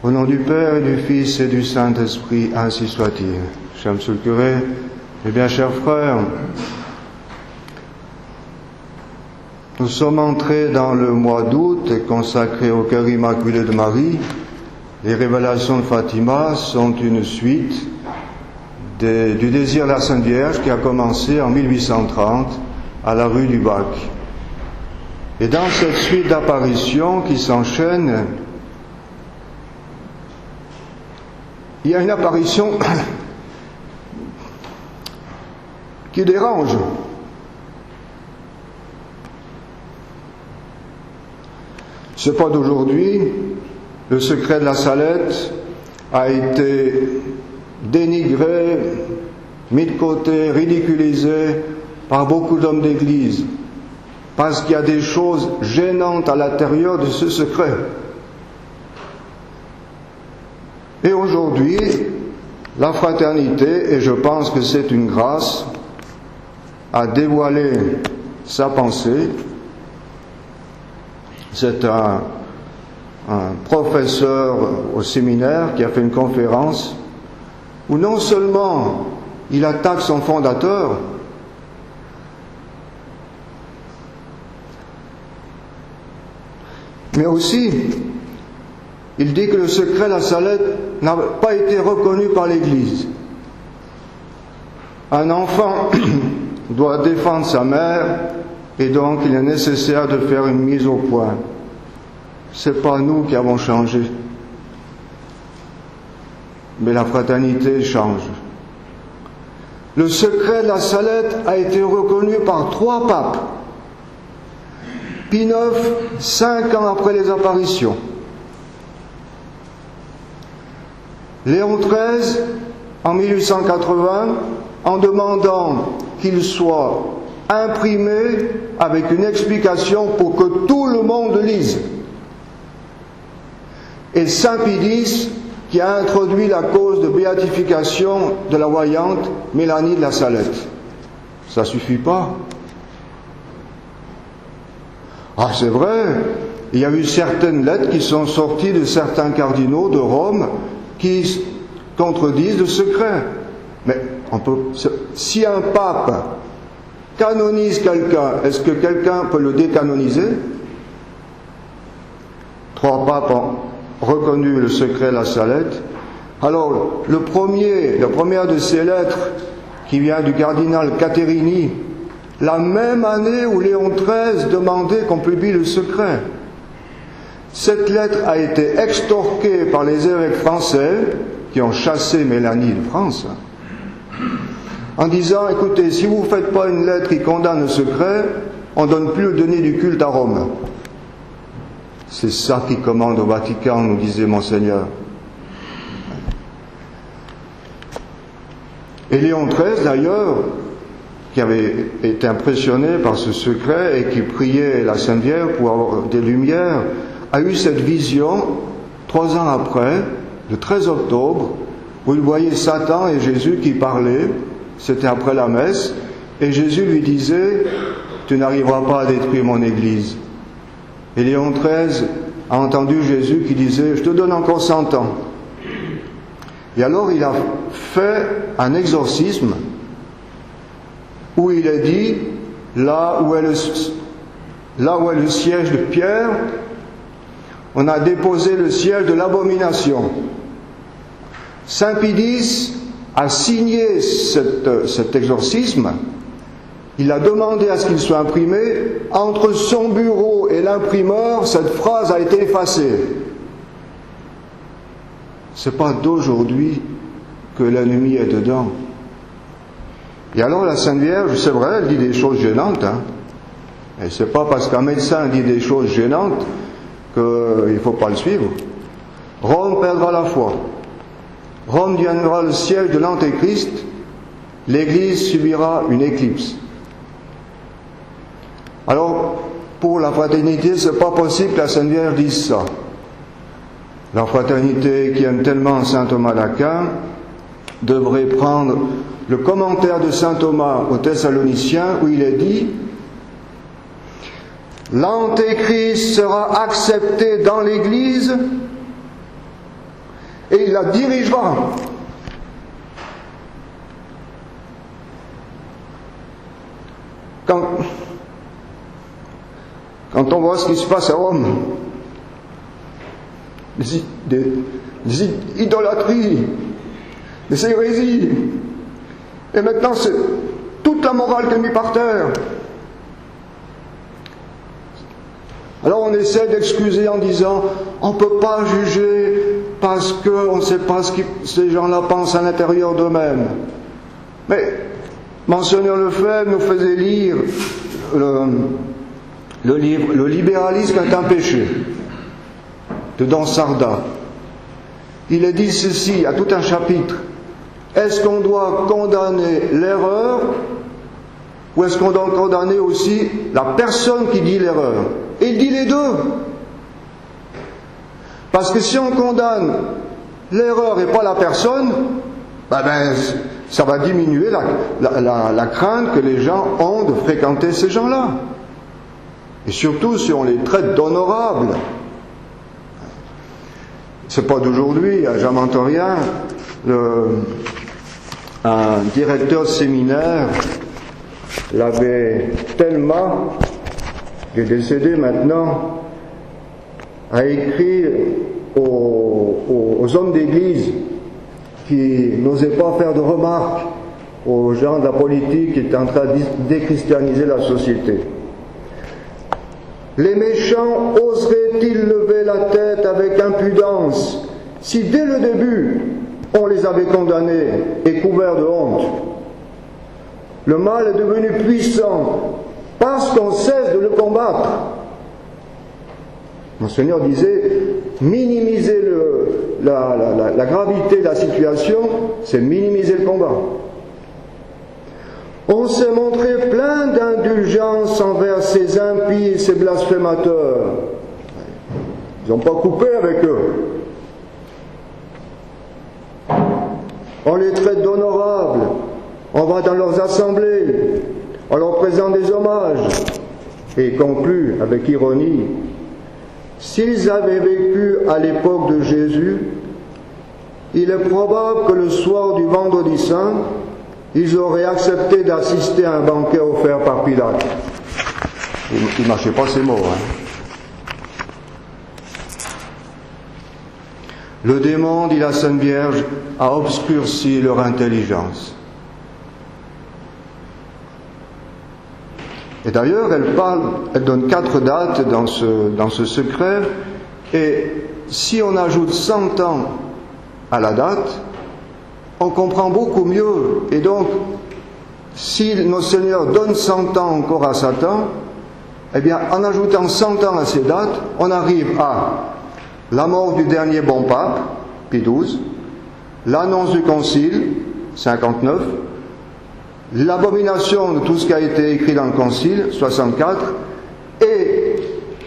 Au nom du Père et du Fils et du Saint-Esprit, ainsi soit-il. Cher Monsieur le curé, mes bien chers frères, nous sommes entrés dans le mois d'août consacré au cœur immaculé de Marie. Les révélations de Fatima sont une suite du désir de la Sainte Vierge qui a commencé en 1830 à la rue du Bac. Et dans cette suite d'apparitions qui s'enchaînent, il y a une apparition qui dérange. Ce n'est pas d'aujourd'hui. Le secret de la Salette a été dénigré, mis de côté, ridiculisé par beaucoup d'hommes d'Église, parce qu'il y a des choses gênantes à l'intérieur de ce secret. Et aujourd'hui, la fraternité, et je pense que c'est une grâce, a dévoilé sa pensée. C'est un professeur au séminaire qui a fait une conférence où non seulement il attaque son fondateur, mais aussi il dit que le secret de la Salette n'a pas été reconnu par l'Église. Un enfant doit défendre sa mère et donc il est nécessaire de faire une mise au point. Ce n'est pas nous qui avons changé, mais la fraternité change. Le secret de la Salette a été reconnu par 3 papes. Pie IX, 5 ans après les apparitions. Léon XIII, en 1880, en demandant qu'il soit imprimé avec une explication pour que tout le monde lise. Et Saint Pie X, qui a introduit la cause de béatification de la voyante Mélanie de la Salette. Ça suffit pas. Ah, c'est vrai, il y a eu certaines lettres qui sont sorties de certains cardinaux de Rome qui contredisent le secret. Mais si un pape canonise quelqu'un, est-ce que quelqu'un peut le décanoniser? 3 papes ont reconnu le secret de la Salette. Alors, la première de ces lettres, qui vient du cardinal Caterini, la même année où Léon XIII demandait qu'on publie le secret. Cette lettre a été extorquée par les évêques français qui ont chassé Mélanie de France, en disant, écoutez, si vous ne faites pas une lettre qui condamne le secret, on ne donne plus le denier du culte à Rome. C'est ça qui commande au Vatican, nous disait Monseigneur. Et Léon XIII, d'ailleurs, qui avait été impressionné par ce secret et qui priait la Sainte Vierge pour avoir des lumières, a eu cette vision 3 ans après, le 13 octobre, où il voyait Satan et Jésus qui parlaient. C'était après la messe, et Jésus lui disait « Tu n'arriveras pas à détruire mon Église ». Et Léon XIII a entendu Jésus qui disait « Je te donne encore 100 ans ». Et alors il a fait un exorcisme où il a dit « Là où est le siège de Pierre, on a déposé le siège de l'abomination ». Saint Pie X a signé cet exorcisme. Il a demandé à ce qu'il soit imprimé. Entre son bureau et l'imprimeur, cette phrase a été effacée. Ce n'est pas d'aujourd'hui que l'ennemi est dedans. Et alors la Sainte Vierge, c'est vrai, elle dit des choses gênantes. Et ce n'est pas parce qu'un médecin dit des choses gênantes qu'il ne faut pas le suivre. Rome perdra la foi. Rome deviendra le siège de l'Antéchrist. L'Église subira une éclipse. Alors, pour la fraternité, ce n'est pas possible que la Sainte Vierge dise ça. La fraternité qui aime tellement Saint Thomas d'Aquin devrait prendre le commentaire de Saint Thomas aux Thessaloniciens où il est dit « L'Antéchrist sera accepté dans l'Église et il la dirigera. Quand on voit ce qui se passe à Rome, des idolâtries, des hérésies, et maintenant c'est toute la morale qui est mise par terre. Alors on essaie d'excuser en disant on ne peut pas juger parce qu'on ne sait pas ce que ces gens-là pensent à l'intérieur d'eux-mêmes. Mais Monseigneur Lefebvre nous faisait lire le livre « Le libéralisme est un péché » de Donsarda. Il est dit ceci à tout un chapitre. Est-ce qu'on doit condamner l'erreur ou est-ce qu'on doit condamner aussi la personne qui dit l'erreur? Et il dit les deux. Parce que si on condamne l'erreur et pas la personne, ça va diminuer la crainte que les gens ont de fréquenter ces gens-là. Et surtout si on les traite d'honorables. C'est pas d'aujourd'hui, à Jean-Mentorien, un directeur de séminaire, l'abbé Telma, qui est décédé maintenant, a écrit aux hommes d'église qui n'osaient pas faire de remarques aux gens de la politique qui étaient en train de déchristianiser la société. Les méchants oseraient-ils lever la tête avec impudence si dès le début on les avait condamnés et couverts de honte? Le mal est devenu puissant parce qu'on cesse de le combattre. Monseigneur disait, minimiser la gravité de la situation, c'est minimiser le combat. On s'est montré plein d'indulgence envers ces impies et ces blasphémateurs. Ils n'ont pas coupé avec eux. On les traite d'honorables. On va dans leurs assemblées. On leur présente des hommages. Et conclut avec ironie, s'ils avaient vécu à l'époque de Jésus, il est probable que le soir du vendredi saint, ils auraient accepté d'assister à un banquet offert par Pilate. Il ne marchait pas ces mots. Le démon, dit la Sainte Vierge, a obscurci leur intelligence. Et d'ailleurs, elle donne 4 dates dans ce secret, et si on ajoute 100 ans à la date, on comprend beaucoup mieux. Et donc, si nos seigneurs donnent 100 ans encore à Satan, eh bien, en ajoutant 100 ans à ces dates, on arrive à la mort du dernier bon pape, Pie XII, l'annonce du concile, 59, l'abomination de tout ce qui a été écrit dans le concile, 64, et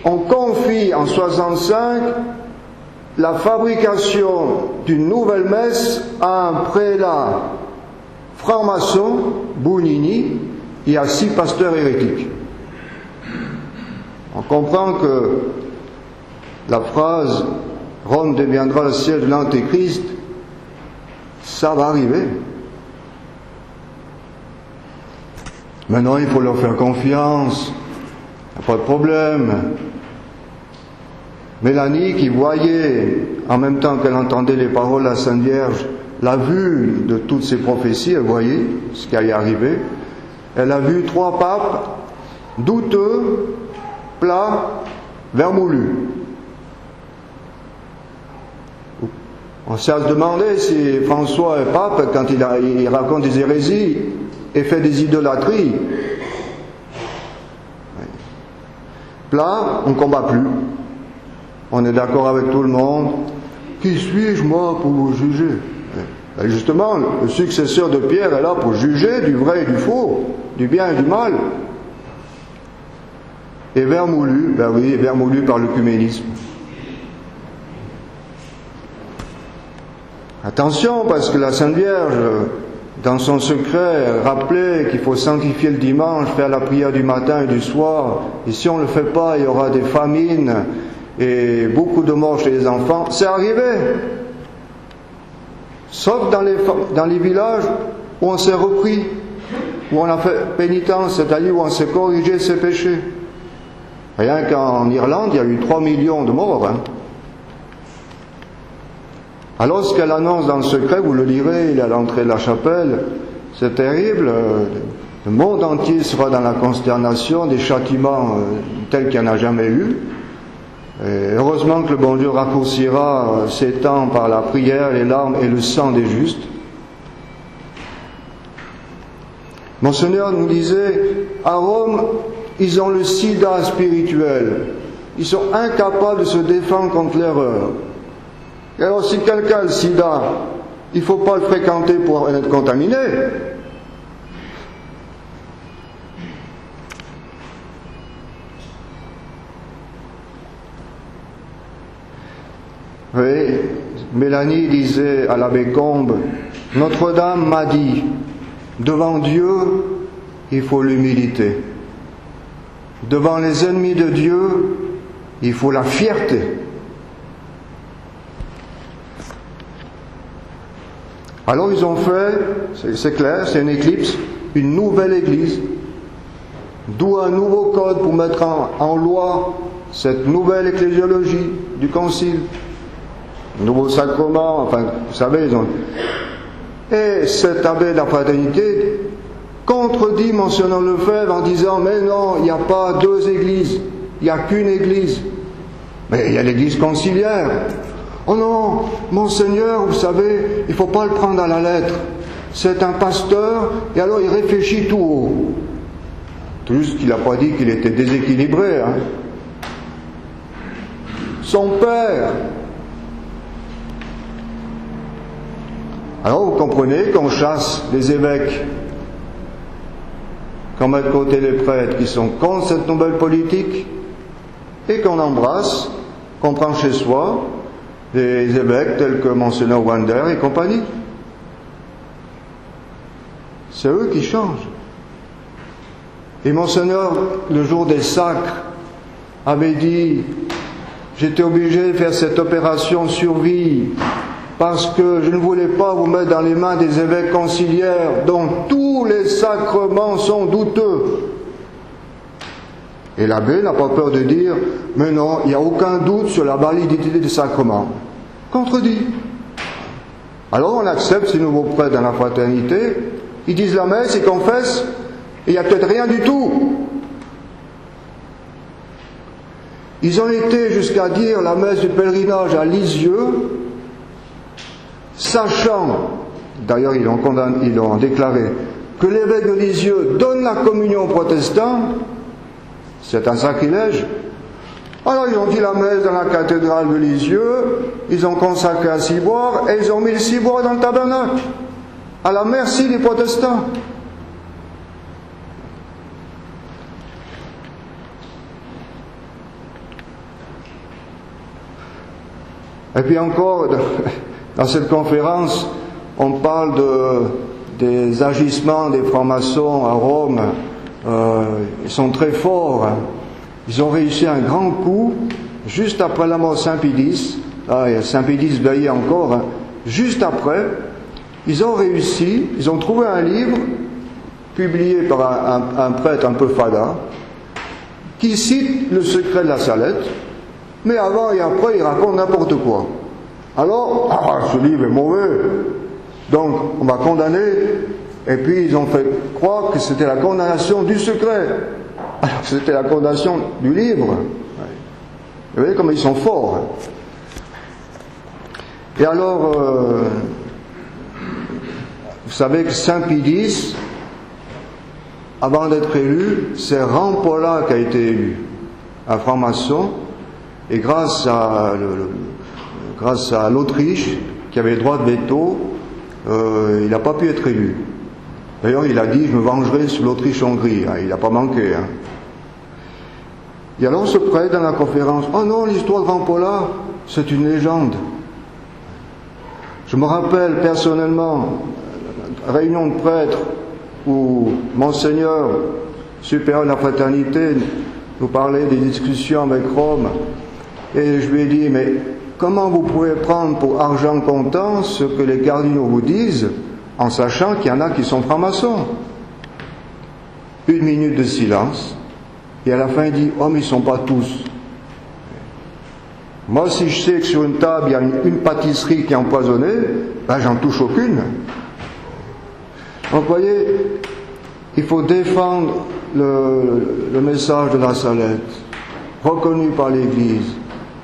on confie en 65 la fabrication d'une nouvelle messe à un prélat franc-maçon, Bounini, et à 6 pasteurs hérétiques. On comprend que la phrase « Rome deviendra le siège de l'Antéchrist », ça va arriver. Maintenant, il faut leur faire confiance, il n'y a pas de problème. Mélanie, qui voyait, en même temps qu'elle entendait les paroles de la Sainte Vierge, la vue de toutes ces prophéties, elle voyait ce qui allait arriver. Elle a vu 3 papes douteux, plats, vermoulus. On s'est demandé si François est pape, quand il raconte des hérésies et fait des idolâtries. Plat, on ne combat plus. On est d'accord avec tout le monde. Qui suis-je, moi, pour vous juger? Et justement, le successeur de Pierre est là pour juger du vrai et du faux, du bien et du mal. Et vermoulu, ben oui, vermoulu par l'œcuménisme. Attention, parce que la Sainte Vierge, dans son secret, rappelait qu'il faut sanctifier le dimanche, faire la prière du matin et du soir. Et si on ne le fait pas, il y aura des famines et beaucoup de morts chez les enfants. C'est arrivé. Sauf dans les villages où on s'est repris, où on a fait pénitence, c'est-à-dire où on s'est corrigé ses péchés. Rien qu'en Irlande, il y a eu 3 millions de morts. Alors ce qu'elle annonce dans le secret, vous le lirez, il est à l'entrée de la chapelle, c'est terrible. Le monde entier sera dans la consternation, des châtiments tels qu'il n'y en a jamais eu. Et heureusement que le bon Dieu raccourcira ces temps par la prière, les larmes et le sang des justes. Monseigneur nous disait, à Rome, ils ont le sida spirituel. Ils sont incapables de se défendre contre l'erreur. Et alors si quelqu'un a le sida, il ne faut pas le fréquenter pour être contaminé. Oui, Mélanie disait à l'abbé Combe, Notre-Dame m'a dit, devant Dieu, il faut l'humilité. Devant les ennemis de Dieu, il faut la fierté. Alors ils ont fait, c'est clair, c'est une éclipse, une nouvelle église, d'où un nouveau code pour mettre en loi cette nouvelle ecclésiologie du concile. Nouveau sacrement, enfin, vous savez, ils ont... Et cet abbé de la fraternité contredit Monseigneur Lefebvre en disant, mais non, il n'y a pas 2 églises, il n'y a qu'une église. Mais il y a l'église conciliaire. Oh non, Monseigneur, vous savez, il ne faut pas le prendre à la lettre. C'est un pasteur, et alors il réfléchit tout haut. Tout juste qu'il n'a pas dit qu'il était déséquilibré. Son père. Alors vous comprenez qu'on chasse les évêques, qu'on met de côté les prêtres qui sont contre cette nouvelle politique, et qu'on embrasse, qu'on prend chez soi des évêques tels que Monseigneur Wander et compagnie. C'est eux qui changent. Et Monseigneur, le jour des sacres, avait dit, j'étais obligé de faire cette opération survie, parce que je ne voulais pas vous mettre dans les mains des évêques conciliaires dont tous les sacrements sont douteux. Et l'abbé n'a pas peur de dire, mais non, il n'y a aucun doute sur la validité des sacrements. Contredit. Alors on accepte ces nouveaux prêtres dans la fraternité, ils disent la messe, ils confessent, et il n'y a peut-être rien du tout. Ils ont été jusqu'à dire la messe du pèlerinage à Lisieux, sachant, d'ailleurs ils l'ont déclaré, que l'évêque de Lisieux donne la communion aux protestants, c'est un sacrilège. Alors ils ont dit la messe dans la cathédrale de Lisieux, ils ont consacré un ciboire et ils ont mis le ciboire dans le tabernacle, à la merci des protestants. Et puis encore, dans cette conférence, on parle des agissements des francs-maçons à Rome. Ils sont très forts. Ils ont réussi un grand coup juste après la mort de Saint-Pédis. Saint-Pédis veillait encore. Juste après, ils ont réussi, ils ont trouvé un livre publié par un prêtre un peu fada qui cite le secret de la Salette, mais avant et après il raconte n'importe quoi. Alors, ce livre est mauvais, donc on va condamner, et puis ils ont fait croire que c'était la condamnation du secret, alors que c'était la condamnation du livre. Vous voyez comme ils sont forts. Et alors, vous savez que Saint-Pédis, avant d'être élu, c'est Rampolla qui a été élu, un franc-maçon, et grâce à l'Autriche, qui avait le droit de veto, il n'a pas pu être élu. D'ailleurs, il a dit, je me vengerai sur l'Autriche-Hongrie. Il n'a pas manqué. Et alors, on se prête dans la conférence, oh non, l'histoire de Rampolla, c'est une légende. Je me rappelle personnellement, réunion de prêtres, où Monseigneur, supérieur de la fraternité, nous parlait des discussions avec Rome, et je lui ai dit, mais comment vous pouvez prendre pour argent comptant ce que les cardinaux vous disent, en sachant qu'il y en a qui sont francs-maçons? Une minute de silence, et à la fin il dit, oh mais ils ne sont pas tous. Moi, si je sais que sur une table il y a une pâtisserie qui est empoisonnée, ben j'en touche aucune. Donc vous voyez, il faut défendre le message de la Salette, reconnu par l'Église.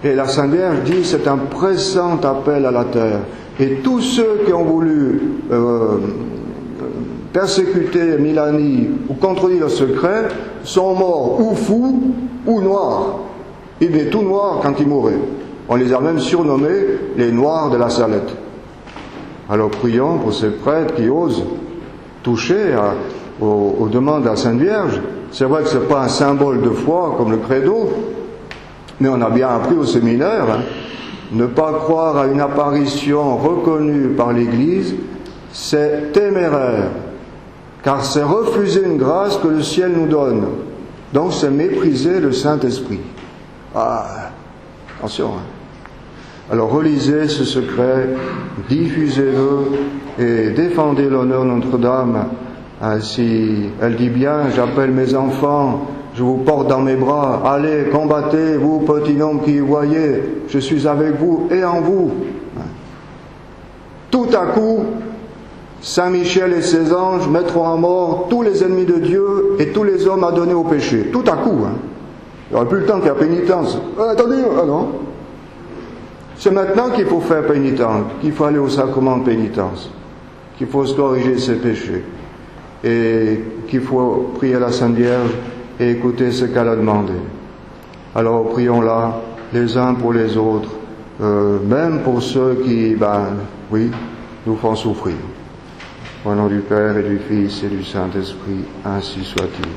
Et la Sainte Vierge dit, c'est un pressant appel à la terre. Et tous ceux qui ont voulu persécuter Milani ou contredire le secret sont morts ou fous ou noirs. Il est tout noir quand il mourait. On les a même surnommés les Noirs de la Salette. Alors prions pour ces prêtres qui osent toucher aux demandes de la Sainte Vierge. C'est vrai que ce n'est pas un symbole de foi comme le credo, mais on a bien appris au séminaire, ne pas croire à une apparition reconnue par l'Église, c'est téméraire, car c'est refuser une grâce que le ciel nous donne. Donc c'est mépriser le Saint-Esprit. Ah, attention. Alors relisez ce secret, diffusez-le et défendez l'honneur de Notre-Dame. Ainsi, elle dit bien, j'appelle mes enfants, je vous porte dans mes bras, allez, combattez, vous, petits nombre qui y voyez, je suis avec vous et en vous. Tout à coup, Saint Michel et ses anges mettront à mort tous les ennemis de Dieu et tous les hommes adonnés au péché. Tout à coup, il n'y aura plus le temps qu'il y a pénitence. Attendez, non. C'est maintenant qu'il faut faire pénitence, qu'il faut aller au sacrement de pénitence, qu'il faut se corriger ses péchés et qu'il faut prier la Sainte Vierge et écouter ce qu'elle a demandé. Alors prions-la les uns pour les autres, même pour ceux qui, nous font souffrir. Au nom du Père et du Fils et du Saint-Esprit, ainsi soit-il.